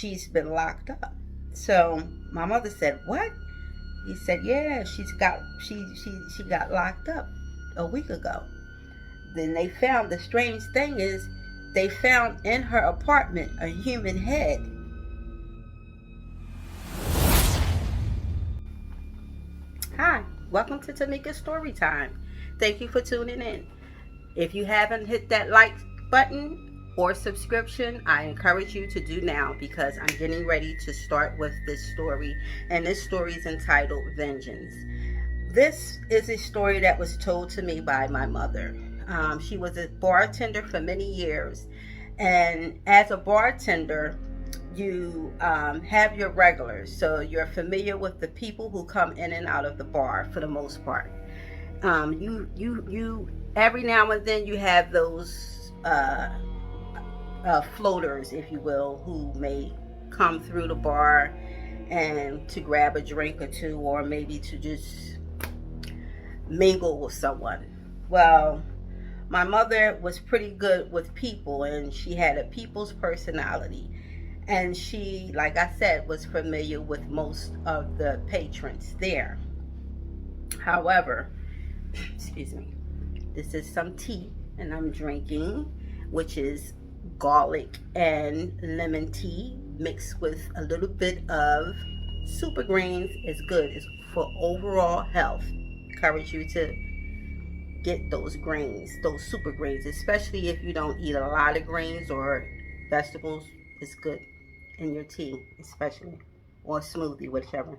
she's been locked up. So my mother said, "What?" He said, "Yeah, she got locked up a week ago." Then they found, the strange thing is, they found in her apartment a human head. Hi, welcome to Tamika's Story Time. Thank you for tuning in. If you haven't hit that like button or subscription, I encourage you to do now, because I'm getting ready to start with this story. And this story is entitled Vengeance. This is a story that was told to me by my mother. She was a bartender for many years. And as a bartender, you have your regulars. So you're familiar with the people who come in and out of the bar for the most part. You every now and then you have those floaters, if you will, who may come through the bar and to grab a drink or two, or maybe to just mingle with someone. Well, my mother was pretty good with people, and she had a people's personality. And she, like I said, was familiar with most of the patrons there. However, excuse me, this is some tea, and I'm drinking, which is garlic and lemon tea mixed with a little bit of super greens. It's good. It's for overall health. Encourage you to get those greens, those super greens, especially if you don't eat a lot of greens or vegetables. It's good in your tea, especially, or smoothie, whichever.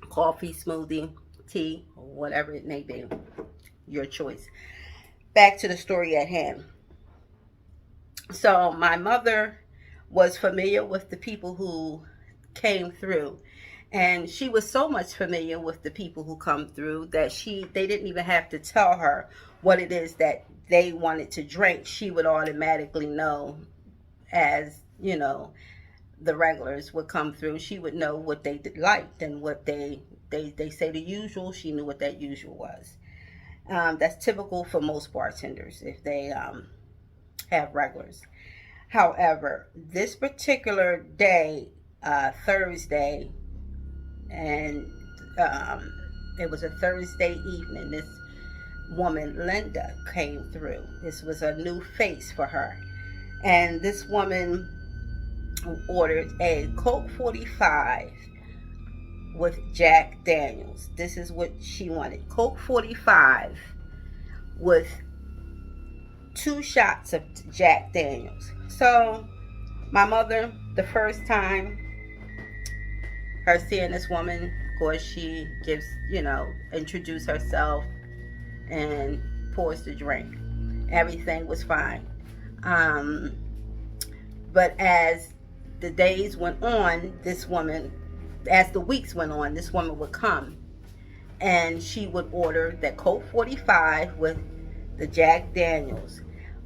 Coffee, smoothie, tea, or whatever it may be, your choice. Back to the story at hand. So my mother was familiar with the people who came through, and she was so much familiar with the people who come through that they didn't even have to tell her what it is that they wanted to drink. She would automatically know, as you know, the regulars would come through. She would know what they liked and what they say the usual. She knew what that usual was. That's typical for most bartenders if they have regulars. However, this particular day, Thursday, and it was a Thursday evening, this woman, Linda, came through. This was a new face for her. And this woman ordered a Coke 45 with Jack Daniels. This is what she wanted. Coke 45 with 2 shots of Jack Daniels. So my mother, the first time her seeing this woman, of course she gives, introduce herself and pours the drink. Everything was fine. But as the days went on, as the weeks went on, this woman would come and she would order that Coke 45 with the Jack Daniels.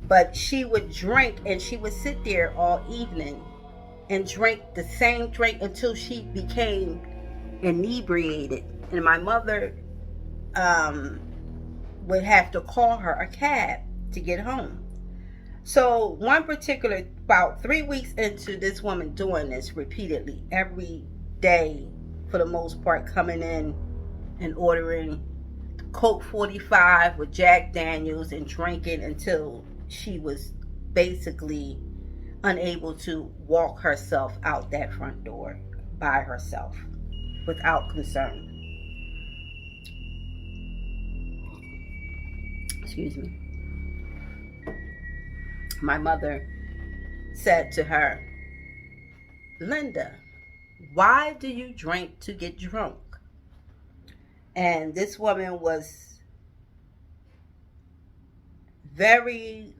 But she would drink, and she would sit there all evening and drink the same drink until she became inebriated. And my mother would have to call her a cab to get home. So one particular, about 3 weeks into this woman doing this repeatedly, every day for the most part, coming in and ordering Coke 45 with Jack Daniels and drinking until she was basically unable to walk herself out that front door by herself without concern. Excuse me. My mother said to her, "Linda, why do you drink to get drunk?" And this woman was very,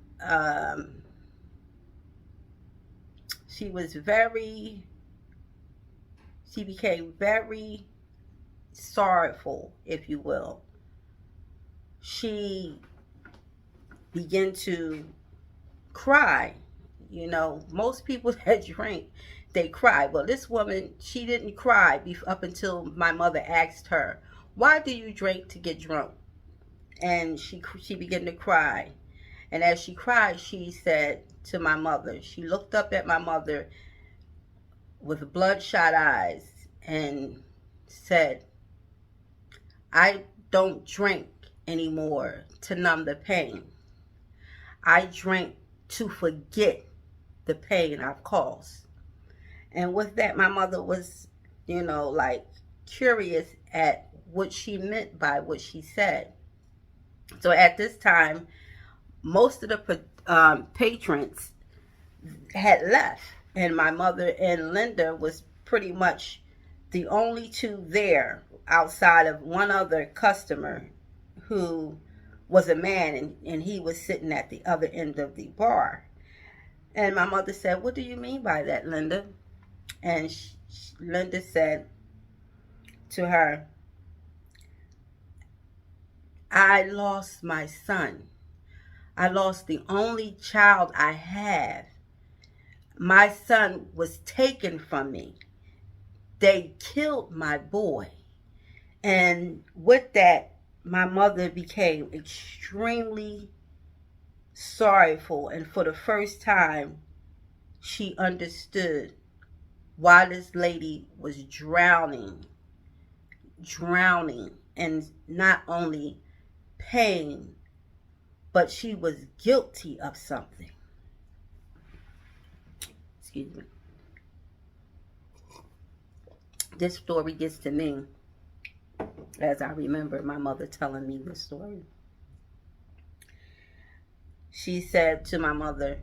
she became very sorrowful, if you will. She began to cry. Most people that drink, they cry. Well, this woman, she didn't cry up until my mother asked her, "Why do you drink to get drunk?" And she began to cry. And as she cried, she said to my mother, she looked up at my mother with bloodshot eyes and said, I don't drink anymore to numb the pain. I drink to forget the pain I've caused. And with that, my mother was, like curious at what she meant by what she said. So at this time, most of the patrons had left, and my mother and Linda was pretty much the only two there outside of one other customer who was a man, and he was sitting at the other end of the bar. And my mother said, what do you mean by that, Linda? And Linda said to her, I lost my son. I lost the only child I have. My son was taken from me. They killed my boy. And with that, my mother became extremely sorrowful. And for the first time, she understood why this lady was drowning, and not only pain, but she was guilty of something. Excuse me. This story gets to me as I remember my mother telling me the story. She said to my mother,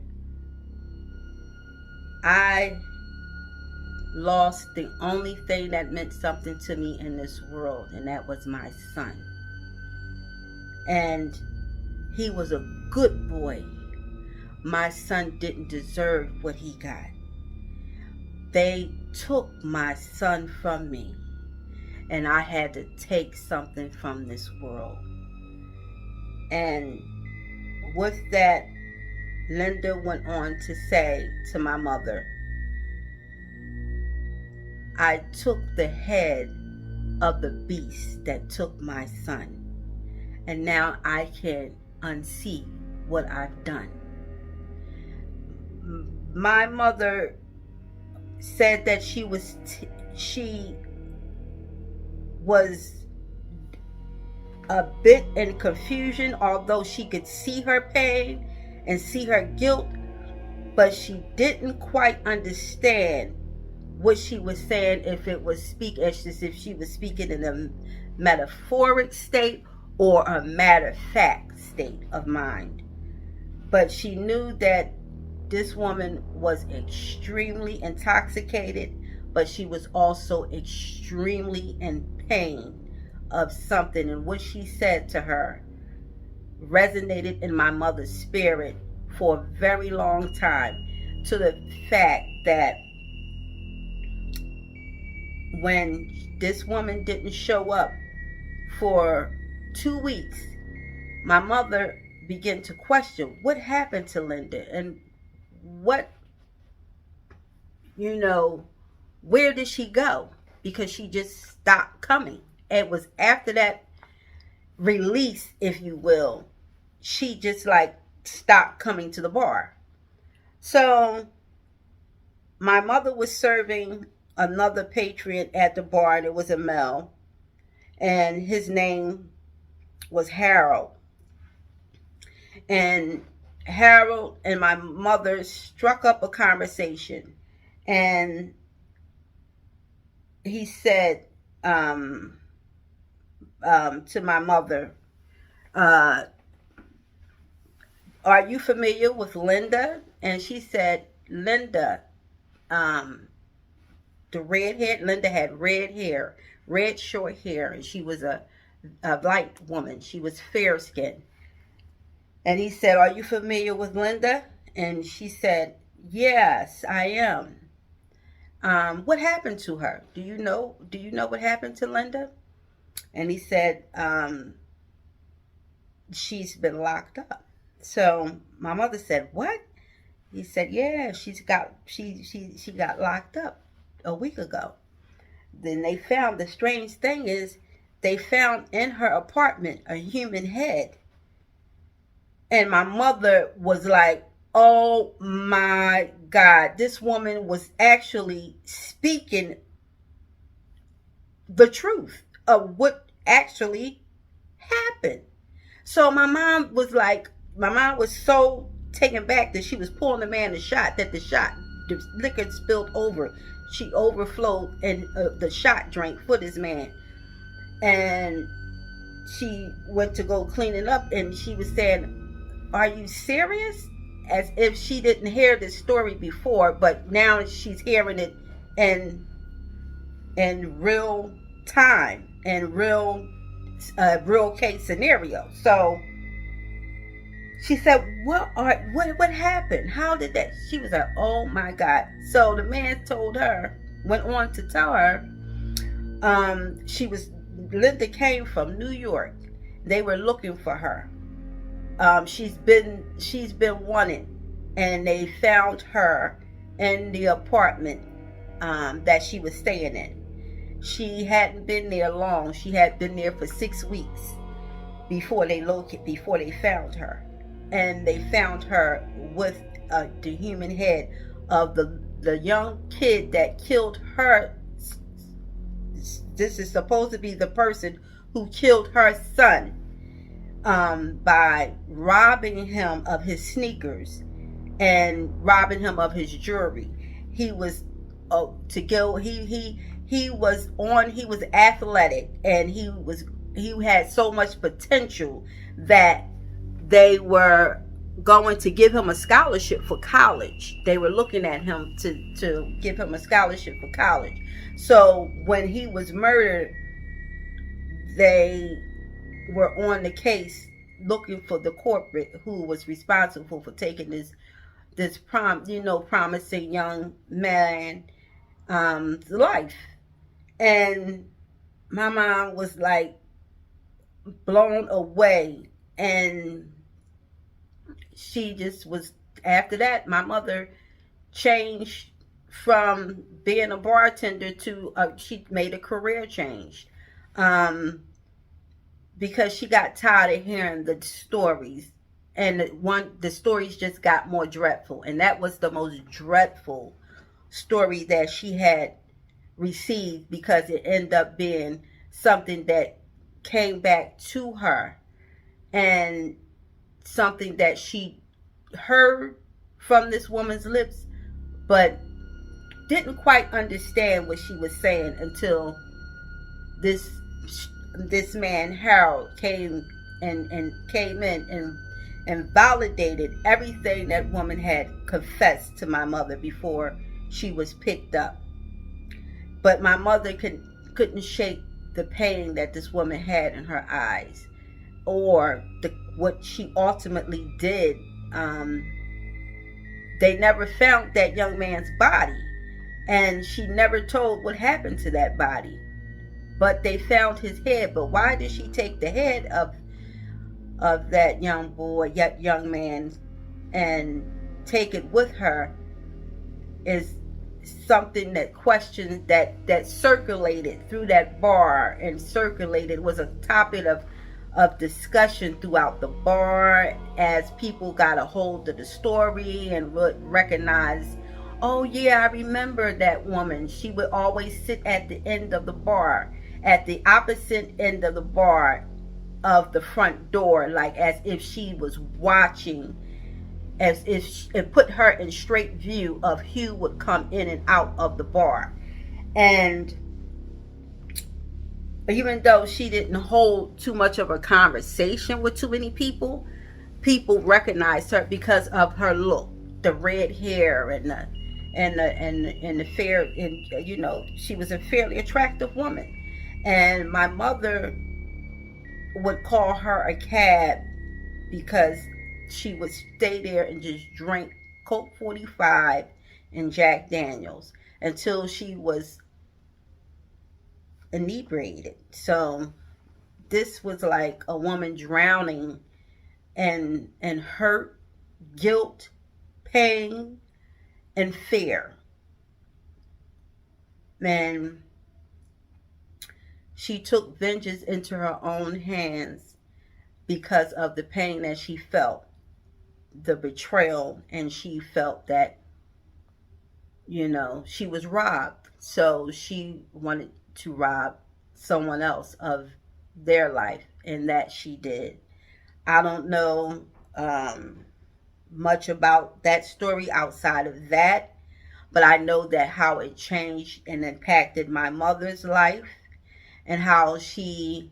I lost the only thing that meant something to me in this world, and that was my son. And he was a good boy. My son didn't deserve what he got. They took my son from me, and I had to take something from this world. And with that, Linda went on to say to my mother, I took the head of the beast that took my son, and now I can unsee what I've done. My mother said that she was a bit in confusion, although she could see her pain and see her guilt, but she didn't quite understand what she was saying, if it was as if she was speaking in a metaphoric state or a matter-of-fact state of mind. But she knew that this woman was extremely intoxicated, but she was also extremely in pain of something. And what she said to her resonated in my mother's spirit for a very long time, to the fact that when this woman didn't show up for 2 weeks, my mother began to question what happened to Linda, and where did she go? Because she just stopped coming. It was after that release, if you will, she just stopped coming to the bar. So my mother was serving another patriot at the bar, and it was a male, and his name was Harold. And Harold and my mother struck up a conversation, and he said to my mother, are you familiar with Linda? And she said, Linda, the redhead. Linda had red hair, red short hair, and she was a light woman. She was fair skinned. And he said, are you familiar with Linda? And she said, yes, I am. What happened to her? Do you know what happened to Linda? And he said, she's been locked up. So my mother said, what? He said, yeah, she got locked up a week ago. Then they found, the strange thing is, they found in her apartment a human head And my mother was like, oh my God, this woman was actually speaking the truth of what actually happened. So my mom was so taken back that she was pouring the man the shot, that the liquor spilled over. She overflowed and the shot drank for this man. And she went to go clean it up, and she was saying, are you serious? As if she didn't hear this story before, but now she's hearing it in real time and real case scenario. So she said, what happened? How did that? She was like, oh my God. So the man went on to tell her, Linda came from New York. They were looking for her. She's been wanted, and they found her in the apartment that she was staying in. She hadn't been there long. She had been there for 6 weeks before they found her, and they found her with the human head of the young kid that killed her. This is supposed to be the person who killed her son, by robbing him of his sneakers and robbing him of his jewelry. He was to go. He was athletic, and he had so much potential that they were going to give him a scholarship for college. They were looking at him to give him a scholarship for college. So when he was murdered, they were on the case looking for the corporate who was responsible for taking this promising young man life. And my mom was like blown away, and she just was. After that, my mother changed from being a bartender to she made a career change, because she got tired of hearing the stories, and the stories just got more dreadful, and that was the most dreadful story that she had received, because it ended up being something that came back to her, and something that she heard from this woman's lips, but didn't quite understand what she was saying until this man Harold came in and validated everything that woman had confessed to my mother before she was picked up. But my mother couldn't shake the pain that this woman had in her eyes, or what she ultimately did. They never found that young man's body, and she never told what happened to that body. But they found his head. But why did she take the head of that young boy, that young man, and take it with her, is something that questions that circulated through that bar, and circulated, was a topic of discussion throughout the bar, as people got a hold of the story and recognized, oh yeah, I remember that woman. She would always sit at the end of the bar, at the opposite end of the bar of the front door, like as if she was watching, as if it put her in straight view of who would come in and out of the bar. And even though she didn't hold too much of a conversation with too many people recognized her because of her look, the red hair and the fair, and she was a fairly attractive woman. And my mother would call her a cab, because she would stay there and just drink Coke 45 and Jack Daniels until she was inebriated. So this was like a woman drowning in hurt, guilt, pain, and fear. And she took vengeance into her own hands because of the pain that she felt. the betrayal, and she felt that, she was robbed. So she wanted to rob someone else of their life, and that she did. I don't know much about that story outside of that, but I know that how it changed and impacted my mother's life, and how she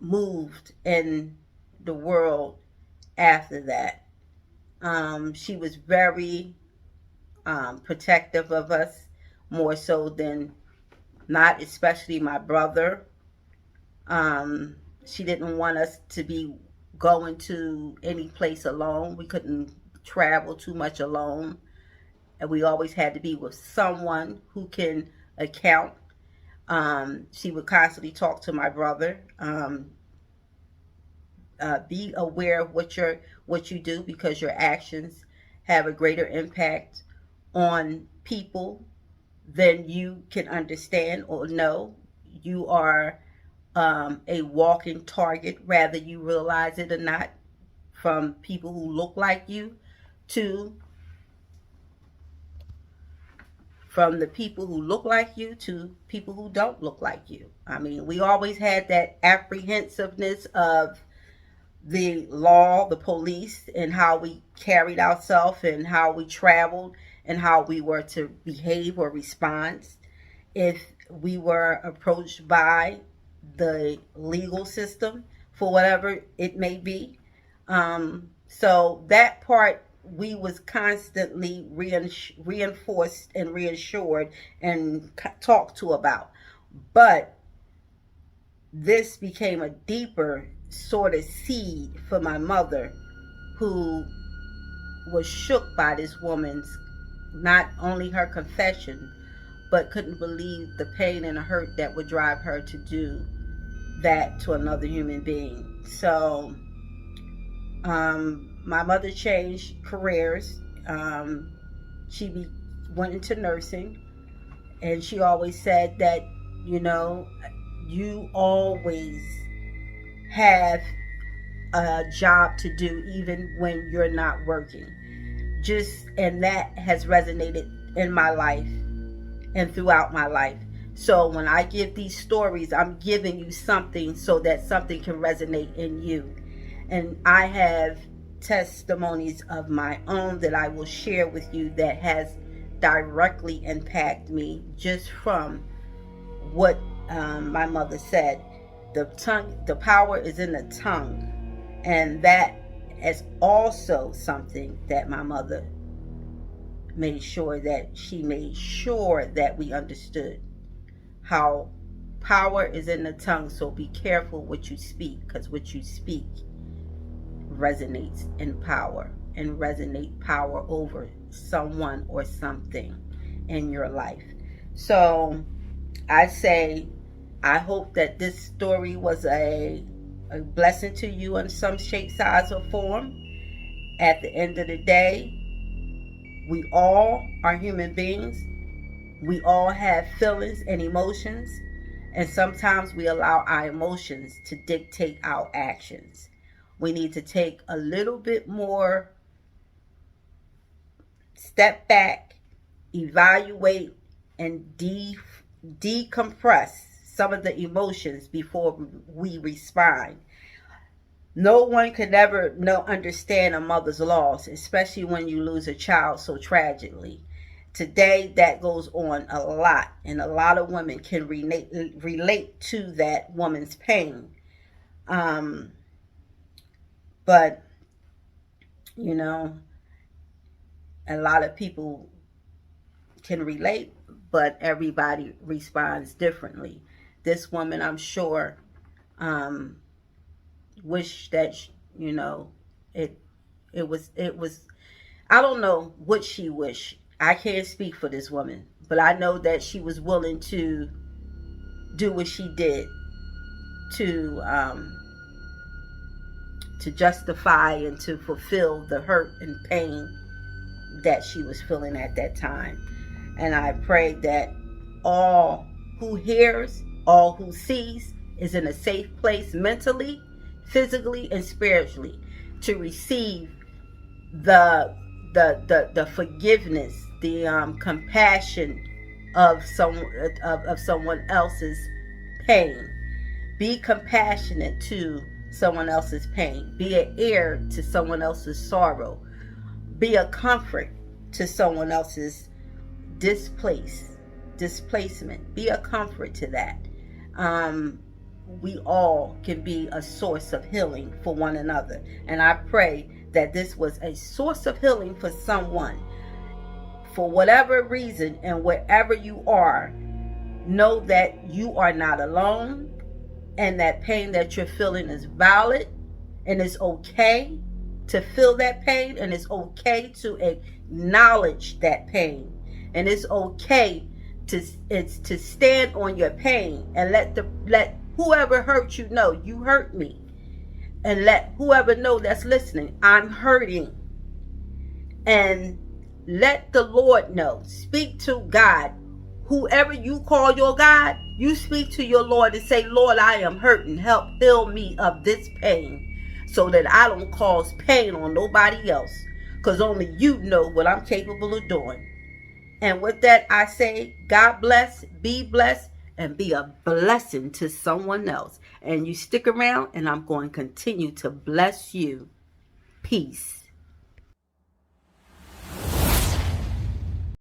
moved in the world after that. She was very protective of us, more so than not, especially my brother. She didn't want us to be going to any place alone. We couldn't travel too much alone. And we always had to be with someone who can account. She would constantly talk to my brother. Be aware of what you do, because your actions have a greater impact on people than you can understand or know. You are a walking target, whether you realize it or not, from people who look like you to from the people who look like you to people who don't look like you. I mean, we always had that apprehensiveness of the law, the police, and how we carried ourselves and how we traveled and how we were to behave or respond if we were approached by the legal system for whatever it may be. So that part we was constantly reinforced and reassured and talked to about. But this became a deeper sort of seed for my mother, who was shook by this woman's, not only her confession, but couldn't believe the pain and the hurt that would drive her to do that to another human being. So my mother changed careers. She went into nursing, and she always said that, you always have a job to do even when you're not working. And that has resonated in my life and throughout my life. So when I give these stories, I'm giving you something so that something can resonate in you. And I have testimonies of my own that I will share with you that has directly impacted me, just from what my mother said. The power is in the tongue. And that is also something that my mother made sure that we understood, how power is in the tongue. So be careful what you speak, because what you speak resonates in power, and resonate power over someone or something in your life. So I say, I hope that this story was a blessing to you in some shape, size, or form. At the end of the day, we all are human beings. We all have feelings and emotions, and sometimes we allow our emotions to dictate our actions. We need to take a little bit more step back, evaluate, and decompress some of the emotions before we respond. No one could ever understand a mother's loss, especially when you lose a child so tragically. Today, that goes on a lot, and a lot of women can relate to that woman's pain. But, a lot of people can relate, but everybody responds differently. This woman, I'm sure, wish that, it was, I don't know what she wished. I can't speak for this woman, but I know that she was willing to do what she did to justify and to fulfill the hurt and pain that she was feeling at that time. And I pray that all who hears, all who sees, is in a safe place mentally, physically, and spiritually to receive the the forgiveness, the compassion of someone else's pain. Be compassionate to someone else's pain. Be an ear to someone else's sorrow. Be a comfort to someone else's displacement. Be a comfort to that. We all can be a source of healing for one another. And I pray that this was a source of healing for someone. For whatever reason and wherever you are, know that you are not alone, and that pain that you're feeling is valid, and it's okay to feel that pain, and it's okay to acknowledge that pain, and it's okay to stand on your pain and let whoever hurt you know you hurt me, and let whoever know that's listening I'm hurting, and let the Lord know. Speak to God. Whoever you call your God, you speak to your Lord and say, Lord, I am hurting. Help heal me of this pain so that I don't cause pain on nobody else, because only you know what I'm capable of doing. And with that, I say, God bless, be blessed, and be a blessing to someone else. And you stick around, and I'm going to continue to bless you. Peace.